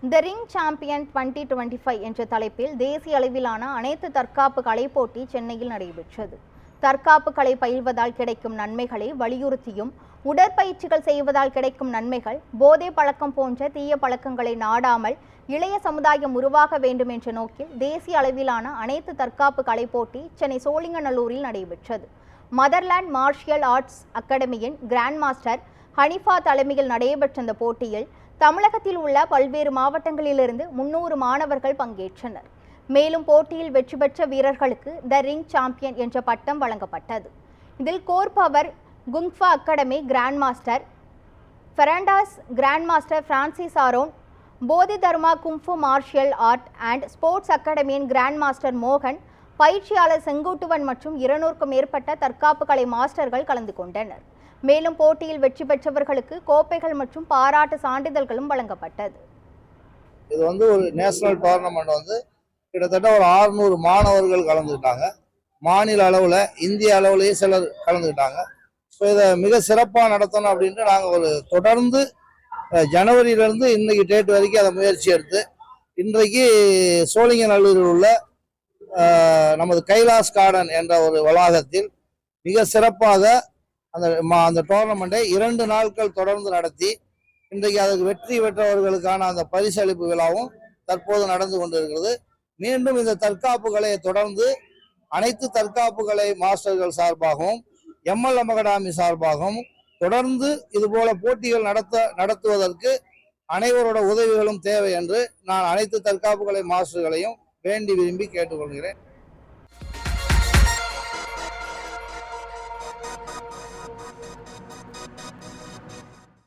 The ring champion 2025 என்ற தலைப்பில் தேசிய அளவிலான அனைத்து தற்காப்பு கலை போட்டி சென்னையில் நடைபெற்றது. தற்காப்பு கலை பயில்வதால் கிடைக்கும் நன்மைகளை வலியுறுத்தியும், உடற்பயிற்சிகள் செய்வதால் கிடைக்கும் நன்மைகள், போதை பழக்கம் போன்ற தீய பழக்கங்களை நாடாமல் இளைய சமுதாயம் உருவாக வேண்டும் என்ற நோக்கில் தேசிய அளவிலான அனைத்து தற்காப்பு கலை போட்டி சென்னை சோழிங்கநல்லூரில் நடைபெற்றது. மதர்லாண்ட் மார்ஷியல் ஆர்ட்ஸ் அகாடமியின் கிராண்ட் மாஸ்டர் ஹனிஃபா தலைமையில் நடைபெற்ற இந்த போட்டியில் தமிழகத்தில் உள்ள பல்வேறு மாவட்டங்களிலிருந்து 300 மாணவர்கள் பங்கேற்றனர். மேலும் போட்டியில் வெற்றி பெற்ற வீரர்களுக்கு த ரிங் சாம்பியன் என்ற பட்டம் வழங்கப்பட்டது. இதில் core power kung fu academy grand master Fernandes, grand master Francis Aaron, Bodhi Dharma kung fu martial art and sports அகாடமியின் கிராண்ட் மாஸ்டர் மோகன், பயிற்சியாளர் செங்குட்டுவன் மற்றும் 200க்கும் மேற்பட்ட தற்காப்பு கலை மாஸ்டர்கள் கலந்து கொண்டனர். மேலும் போட்டியில் வெற்றி பெற்றவர்களுக்கு கோப்பைகள் மற்றும் பாராட்டு சான்றிதழ்களும் வழங்கப்பட்டது. இது ஒரு நேஷனல் டோர்னமெண்ட் கிட்டத்தட்ட ஒரு 600 மாணவர்கள் கலந்துக்கிட்டாங்க. மாநில அளவில், இந்திய அளவுலேயும் சிலர் கலந்துக்கிட்டாங்க. ஸோ இதை மிக சிறப்பாக நடத்தணும் அப்படின்ட்டு நாங்கள் தொடர்ந்து ஜனவரியிலேருந்து இன்னைக்கு டேட் வரைக்கும் அதை முயற்சி எடுத்து இன்றைக்கு சோழிங்கநல்லூரில் உள்ள நமது கைலாஸ் கார்டன் என்ற ஒரு வளாகத்தில் மிக சிறப்பாக அந்த டோர்னமெண்ட்டை 2 நாட்கள் தொடர்ந்து நடத்தி இன்றைக்கு அதுக்கு வெற்றி பெற்றவர்களுக்கான அந்த பரிசளிப்பு விழாவும் தற்போது நடந்து கொண்டிருக்கிறது. மீண்டும் இந்த தற்காப்பு கலையை தொடர்ந்து அனைத்து தற்காப்பு கலை மாஸ்டர்கள் சார்பாகவும் எம்எல்எம் அகாடமி சார்பாகவும் தொடர்ந்து இதுபோல போட்டிகள் நடத்துவதற்கு அனைவரோட உதவிகளும் தேவை என்று நான் அனைத்து தற்காப்பு கலை மாஸ்டர்களையும் வேண்டி விரும்பி கேட்டுக்கொள்கிறேன்.